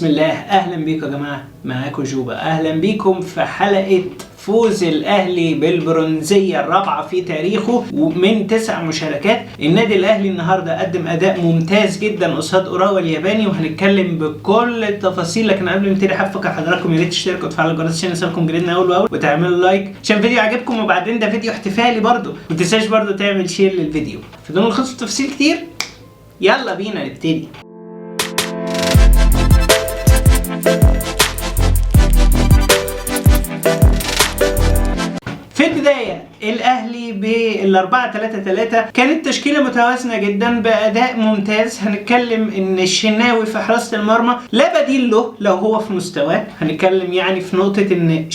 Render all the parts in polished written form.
بسم الله. اهلا بيكم يا جماعه، معاكم جوبا. اهلا بيكم في حلقه فوز الاهلي بالبرونزيه الرابعه في تاريخه ومن 9 مشاركات. النادي الاهلي النهارده قدم اداء ممتاز جدا قصاد اوراوا الياباني، وهنتكلم بكل التفاصيل. لكن قبل ما نبتدي حابب حضراتكم يا ريت تشتركوا وتفعلوا الجرس عشان يوصلكم جديدنا اول باول، وتعملوا لايك عشان الفيديو عجبكم. وبعدين ده فيديو احتفالي برده، ما تنساش برده تعمل شير للفيديو. بدون الخوض في تفاصيل كتير، يلا بينا نبتدي. في البداية الأهلي بال4-3-3 كانت تشكيلة متوازنة جدا بأداء ممتاز. هنتكلم إن الشناوي في حراسة المرمى لا بديل له لو هو في مستواه. هنتكلم يعني في نقطة إن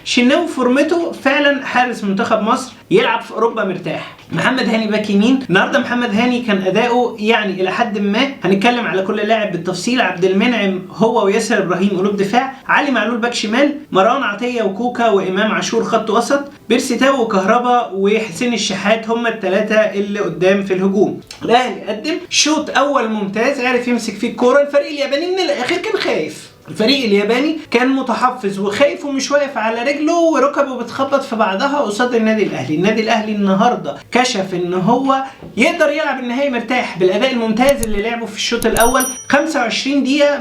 الشناوي فورمته فعلا حارس منتخب مصر يلعب في أوروبا مرتاح. محمد هاني باك يمين. النهارده محمد هاني كان أداؤه يعني إلى حد ما. هنتكلم على كل لاعب بالتفصيل. عبد المنعم هو وياسر إبراهيم قلوب دفاع، علي معلول باك شمال، مروان عطية وكوكا وإمام عاشور خط وسط، بيرسي تاو وكهربا وحسين الشحات هم الثلاثة اللي قدام في الهجوم. الأهلي قدم شوط أول ممتاز، عرف يمسك فيه الكورة. الفريق الياباني من الآخر كان خايف. الفريق الياباني كان متحفظ وخايف ومش واقف على رجله وركبه بتخبط في بعضها قصاد النادي الاهلي. النادي الاهلي النهارده كشف ان هو يقدر يلعب النهائي مرتاح بالاداء الممتاز اللي لعبه في الشوط الاول. 25 دقيقه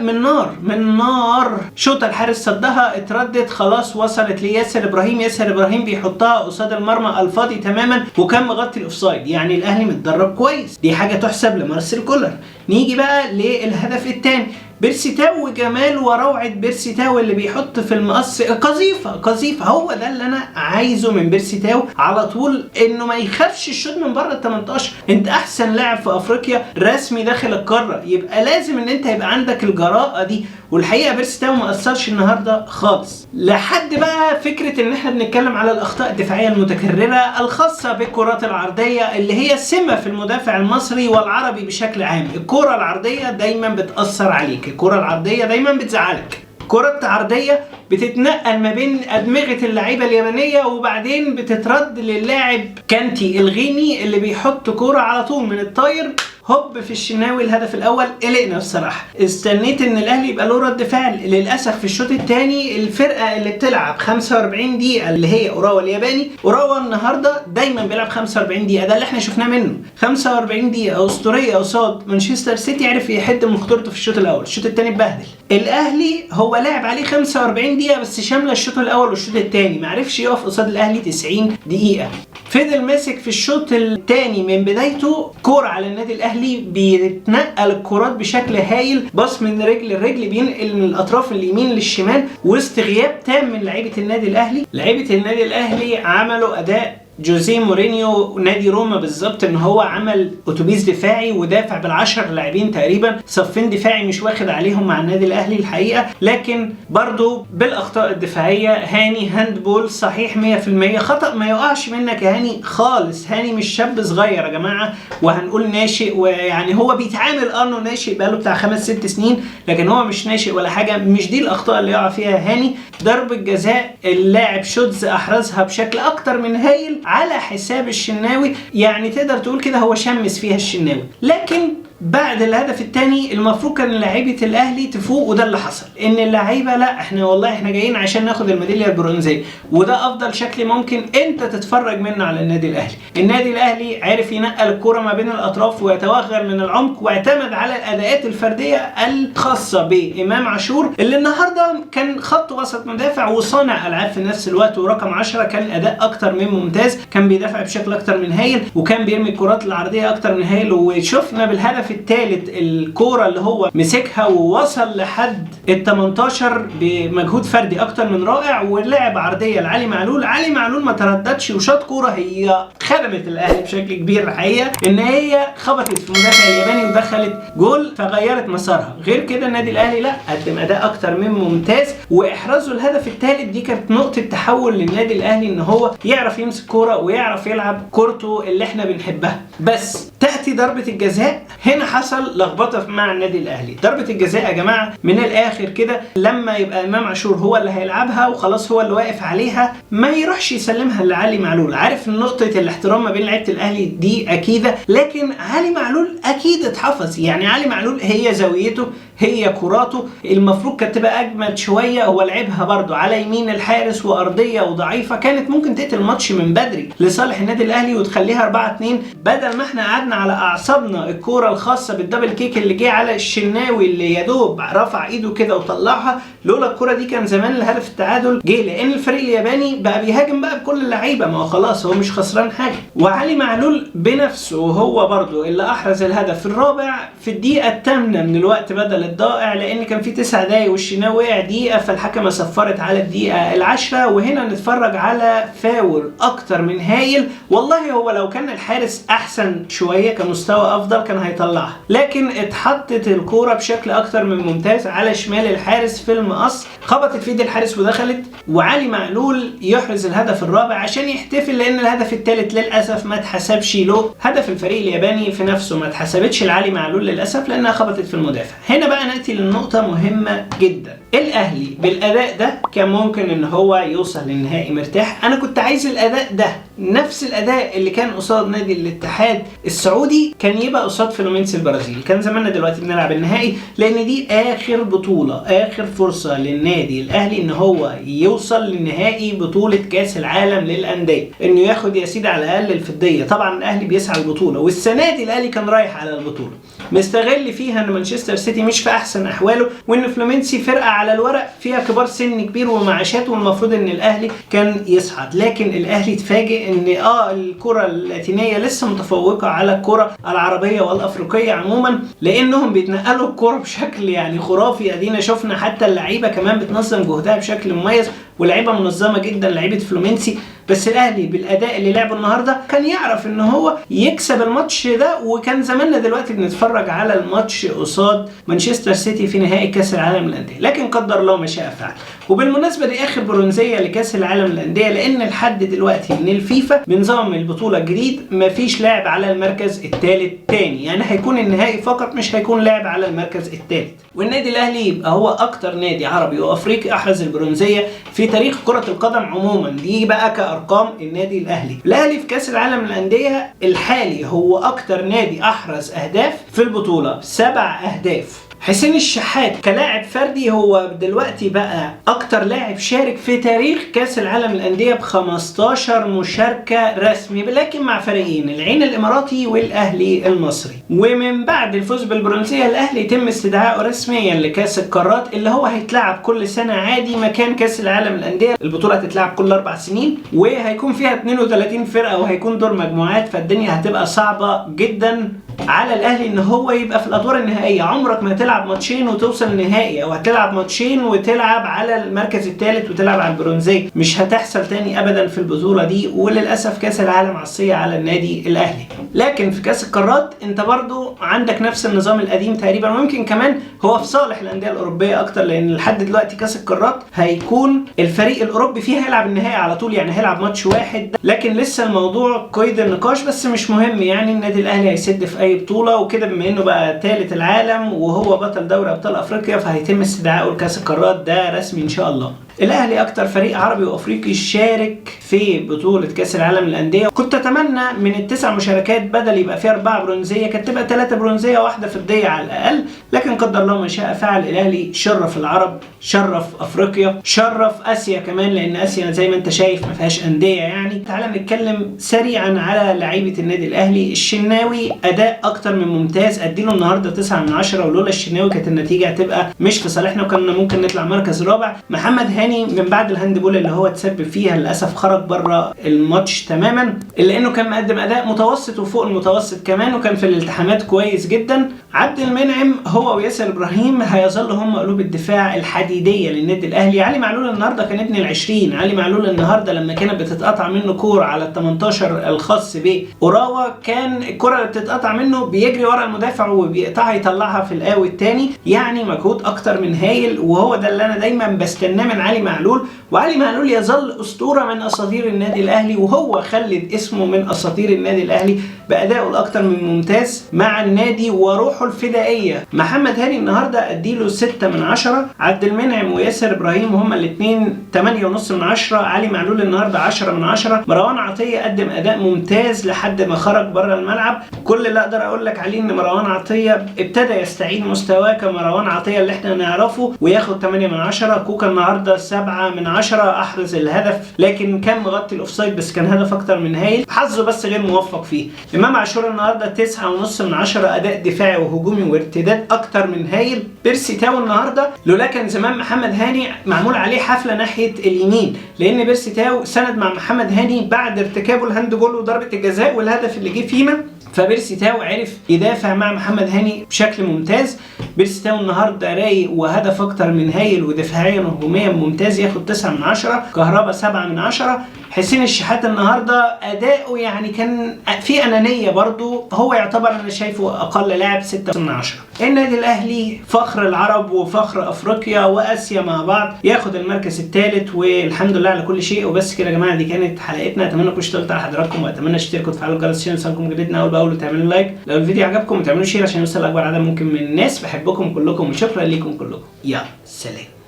من نار شوطه الحارس صدها، اتردت خلاص وصلت لياسر ابراهيم. ياسر ابراهيم بيحطها قصاد المرمى الفاضي تماما وكان مغطي الاوفسايد. يعني الاهلي متدرب كويس، دي حاجه تحسب لمارسيل كولر. نيجي بقى للهدف الثاني. بيرسي تاو وجمال وروعة بيرسي تاو اللي بيحط في المقص قذيفة. هو ده اللي انا عايزه من بيرسي تاو على طول، انه ما يخافش الشوط من بره ال 18. انت احسن لاعب في افريقيا رسمي داخل القارة، يبقى لازم ان انت يبقى عندك الجراءة دي. والحقيقة بيرسي تاو ما اثرش النهارده خالص. لحد بقى فكرة ان احنا بنتكلم على الاخطاء الدفاعية المتكررة الخاصة بالكرات العرضية اللي هي سمة في المدافع المصري والعربي بشكل عام. الكرة العرضية دايما بتأثر عليك، الكرة العرضية دايما بتزعلك. كرة عرضية بتتنقل ما بين أدمغة اللعيبة اليابانية وبعدين بتترد للاعب كانتي الغيني اللي بيحط كرة على طول من الطاير هوب في الشناوي. الهدف الاول قلقنا بصراحه، استنيت ان الاهلي يبقى له رد فعل. للاسف في الشوط الثاني الفرقه اللي بتلعب 45 دقيقه اللي هي اوراوا الياباني، اوراوا النهارده دايما بيلعب 45 دقيقه، ده اللي احنا شفناه منه. 45 دقيقه اسطوريه قصاد مانشستر سيتي، عرف يحد من خطورته في الشوط الاول. الشوط الثاني اتبهدل. الاهلي هو لعب عليه 45 دقيقه بس شامله الشوط الاول والشوط الثاني، ما عرفش يقف قصاد الاهلي 90 دقيقه. فضل ماسك في الشوط الثاني من بدايته كوره على النادي الاهلي، بيتنقل الكرات بشكل هايل، باص من رجل لرجل، بينقل من الاطراف اليمين للشمال، وسط غياب تام من لعيبه النادي الاهلي. لعيبه النادي الاهلي عملوا اداء جوزيه مورينيو نادي روما بالظبط، ان هو عمل اتوبيس دفاعي ودافع بال10 لاعبين تقريبا، صفين دفاعي مش واخد عليهم مع النادي الاهلي الحقيقه. لكن برضو بالاخطاء الدفاعيه. هاني هاندبول صحيح 100%، خطا ما يقعش منك يا هاني خالص. هاني مش شاب صغير يا جماعه وهنقول ناشئ، ويعني هو بيتعامل انه ناشئ بقاله بتاع 5-6 سنين، لكن هو مش ناشئ ولا حاجه. مش دي الاخطاء اللي يقع فيها هاني. ضربه جزاء اللاعب شوتز احرزها بشكل اكتر من هايل على حساب الشناوي، يعني تقدر تقول كده هو شمس فيها الشناوي. لكن بعد الهدف الثاني المفروض كان لاعيبه الاهلي تفوق، وده اللي حصل. ان اللعيبه لا احنا جايين عشان ناخد الميداليه البرونزيه، وده افضل شكل ممكن انت تتفرج منه على النادي الاهلي. النادي الاهلي عرف ينقل الكره ما بين الاطراف ويتوغل من العمق، واعتمد على الاداءات الفرديه الخاصه بامام عاشور اللي النهارده كان خط وسط مدافع وصانع العاب في نفس الوقت، ورقم 10 كان اداء اكتر من ممتاز، كان بيدافع بشكل اكتر من هايل وكان بيرمي الكرات العرضيه اكتر من هايل. وشفنا بالهدف الثالث الكوره اللي هو مسكها ووصل لحد ال 18 بمجهود فردي اكتر من رائع، ولعب عرضيه لعلي معلول. علي معلول ما ترددش وشاط كوره هي خدمت الاهلي بشكل كبير الحقيقه، ان هي خبطت في مدافع الياباني ودخلت جول فغيرت مسارها. غير كده النادي الاهلي لا قدم اداء اكتر من ممتاز، واحرازه الهدف الثالث دي كانت نقطه تحول للنادي الاهلي، ان هو يعرف يمسك كوره ويعرف يلعب كورته اللي احنا بنحبها. بس تاتي ضربه الجزاء هنا حصل لخبطه مع النادي الاهلي. ضربه الجزاء يا جماعه من الاخر كده لما يبقى امام عاشور هو اللي هيلعبها وخلاص هو اللي واقف عليها، ما يروحش يسلمها لعلي معلول. عارف نقطه الاحترام ما بين لعيبه الاهلي دي اكيده، لكن علي معلول اكيد اتحفظ. يعني علي معلول هي زاويته هي كراته المفروض كانت تبقى اجمل شويه. هو لعبها برده على يمين الحارس وارضيه وضعيفه، كانت ممكن تقتل الماتش من بدري لصالح النادي الاهلي وتخليها 4-2، بدل ما احنا قعدنا على اعصابنا. الكوره الخاصه بالدبل كيك اللي جه على الشناوي اللي يا دوب رفع ايده كده وطلعها، لولا الكوره دي كان زمان الهدف التعادل جه، لان الفريق الياباني بقى بيهاجم بقى بكل اللعيبه، ما هو خلاص هو مش خسران حاجه. وعلي معلول بنفسه هو برده اللي احرز الهدف الرابع في الدقيقه الثامنه من الوقت بدل الضائع، لان كان في 9 دقايق والشناوي وقع دقيقه، فالحكمه صفرت على الدقيقه العاشره. وهنا نتفرج على فاول اكتر من هايل. والله هو لو كان الحارس احسن شويه كمستوى افضل كان هيطلعها، لكن اتحطت الكوره بشكل اكتر من ممتاز على شمال الحارس في المقص، خبطت في ايد الحارس ودخلت. وعلي معلول يحرز الهدف الرابع عشان يحتفل، لان الهدف الثالث للاسف ما اتحسبش له. هدف الفريق الياباني في نفسه ما اتحسبتش لعلي معلول للاسف لانها خبطت في المدافع. هنا بقى ناتي للنقطه مهمه جدا. الاهلي بالاداء ده كان ممكن ان هو يوصل للنهائي مرتاح. انا كنت عايز الاداء ده نفس الاداء اللي كان قصاد نادي الاتحاد السعودي كان يبقى قصاد فلومينس البرازيلي، كان زماننا دلوقتي بنلعب النهائي، لان دي اخر بطوله، اخر فرصه للنادي الاهلي ان هو يوصل للنهائي بطوله كاس العالم للانديه، انه ياخد يا سيدي على الاقل الفضيه. طبعا الاهلي بيسعى البطوله، والسنه دي الاهلي كان رايح على البطوله، مستغل فيها ان مانشستر سيتي مش في احسن احواله، وان فلومينسي فرقه على الورق فيها كبار سن كبير ومعاشات، والمفروض ان الاهلي كان يصعد. لكن الاهلي اتفاجئ ان الكره اللاتينيه لسه متفوقه على الكره العربيه والافريقيه عموما، لانهم بيتنقلوا الكره بشكل يعني خرافي. ادينا شفنا حتى اللعيبه كمان بتنظم جهدها بشكل مميز، ولاعيبه منظمه جدا لعيبه فلومينسي. بس الاهلي بالاداء اللي لعبه النهارده كان يعرف ان هو يكسب الماتش ده، وكان زماننا دلوقتي بنتفرج على الماتش قصاد مانشستر سيتي في نهائي كاس العالم للانديه، لكن قدر الله ما شاء فعل. وبالمناسبه دي اخر برونزيه لكاس العالم للانديه، لان لحد دلوقتي من الفيفا بنظام البطوله الجديد مفيش لاعب على المركز الثالث تاني، يعني هيكون النهائي فقط مش هيكون لاعب على المركز الثالث. والنادي الاهلي يبقى هو اكتر نادي عربي وافريقي احرز البرونزيه في تاريخ كره القدم عموما. دي بقى كارقام النادي الاهلي في كاس العالم للانديه الحالي هو اكتر نادي احرز اهداف في البطوله، 7 أهداف. حسين الشحات كلاعب فردي هو دلوقتي بقى اكتر لاعب شارك في تاريخ كاس العالم للانديه ب15 مشاركه رسمي، لكن مع فريقين، العين الاماراتي والاهلي المصري. ومن بعد الفوز بالبرونزيه الاهلي يتم استدعائه رسميا لكاس القارات اللي هو هيتلعب كل سنه عادي مكان كاس العالم للانديه. البطوله هتتلعب كل 4 سنين وهيكون فيها 32 فرقه وهيكون دور مجموعات، فالدنيا هتبقى صعبه جدا على الاهلي ان هو يبقى في الادوار النهائيه. عمرك ما هتلعب ماتشين وتوصل النهائي، او هتلعب ماتشين وتلعب على المركز الثالث وتلعب على البرونزيه، مش هتحصل تاني ابدا في البطوله دي. وللاسف كاس العالم عصيه على النادي الاهلي. لكن في كاس القارات انت برضو عندك نفس النظام القديم تقريبا، ويمكن كمان هو في صالح الانديه الاوروبيه اكتر، لان لحد دلوقتي كاس القارات هيكون الفريق الاوروبي فيه هيلعب النهائي على طول، يعني هيلعب ماتش واحد، لكن لسه الموضوع قيد النقاش، بس مش مهم. يعني النادي الاهلي هيسد في اي بطوله وكده، بما انه بقى ثالث العالم وهو بطل دوري ابطال افريقيا، فهيتم استدعائه لكاس القارات ده رسمي ان شاء الله. الاهلي اكتر فريق عربي وافريقي شارك في بطوله كاس العالم للانديه. كنت اتمنى من ال9 مشاركات بدل يبقى فيها 4 برونزيه كانت تبقى 3 برونزيه واحده فضيه على الاقل، لكن قدر الله ما شاء فعل. الاهلي شرف العرب، شرف افريقيا، شرف اسيا كمان، لان اسيا زي ما انت شايف ما فيهاش انديه يعني. تعال نتكلم سريعا على لعيبه النادي الاهلي. الشناوي اداء اكتر من ممتاز، اديله النهارده 9 من 10، ولولا الشناوي كانت النتيجه هتبقى مش في صالحنا وكنا ممكن نطلع مركز رابع. محمد هاني من بعد الهاندبول اللي هو تسبب فيها للاسف خرج بره الماتش تماما، الا انه كان مقدم اداء متوسط وفوق المتوسط كمان، وكان في الالتحامات كويس جدا. عبد المنعم هو وياسر ابراهيم هيظل هم قلوب الدفاع الحديديه للنادي الاهلي. علي معلول النهارده كان ابن ال20. علي معلول النهارده لما كانت بتتقطع منه كوره على ال18 الخاص باوراوا، كان الكوره اللي بتتقطع منه بيجري ورا المدافع وبيقطعها يطلعها في القاوي الثاني، يعني مجهود اكتر من هايل. وهو ده اللي انا دايما بستناه من علي علي معلول، وعلي معلول يظل اسطوره من اساطير النادي الاهلي، وهو خلد اسمه من اساطير النادي الاهلي بادائه الاكثر من ممتاز مع النادي وروحه الفدائيه. محمد هاني النهارده اديله 6 من 10، عبد المنعم وياسر ابراهيم هما الاثنين 8.5 من 10، علي معلول النهارده 10 من 10، مروان عطيه قدم اداء ممتاز لحد ما خرج بره الملعب. كل اللي اقدر اقول لك عليه ان مروان عطيه ابتدى يستعيد مستواه كمروان عطيه اللي احنا نعرفه وياخد 8 من 10. كوكا النهارده 7 من 10، احرز الهدف لكن كان مغطي الاوفسايد بس كان هدف اكتر من هايل، حظه بس غير موفق فيه. امام عاشور النهارده 9.5 من 10، اداء دفاعي وهجومي وارتداد اكتر من هايل. بيرسي تاو النهارده لولا كان زمان محمد هاني معمول عليه حفله ناحيه اليمين، لان بيرسي تاو سند مع محمد هاني بعد ارتكابه الهاند جول وضربه الجزاء والهدف اللي جه فينا، فبيرسي تاو عرف يدافع مع محمد هاني بشكل ممتاز. بيرسي تاو النهارده رايق وهدف اكتر من هايل ودفاعيا وهجوميا ممتاز، ياخد 9 من 10. كهربا 7 من 10. حسين الشحات النهارده اداؤه يعني كان في انانيه برضو، هو يعتبر انا شايفه اقل لاعب 6 من 10. النادي الاهلي فخر العرب وفخر افريقيا واسيا مع بعض، ياخد المركز الثالث والحمد لله على كل شيء. وبس كده يا جماعه، دي كانت حلقتنا، اتمنى تكونوا اشتغلت على حضراتكم، واتمنى تشتركوا وتفعلوا الجرس عشان يوصلكم جديدنا اول باول، وتعملوا لايك لو الفيديو عجبكم، وتعملوا شير عشان يوصل لاكبر عدد ممكن من الناس. بحبكم كلكم وشكرا ليكم كلكم، يلا سلام.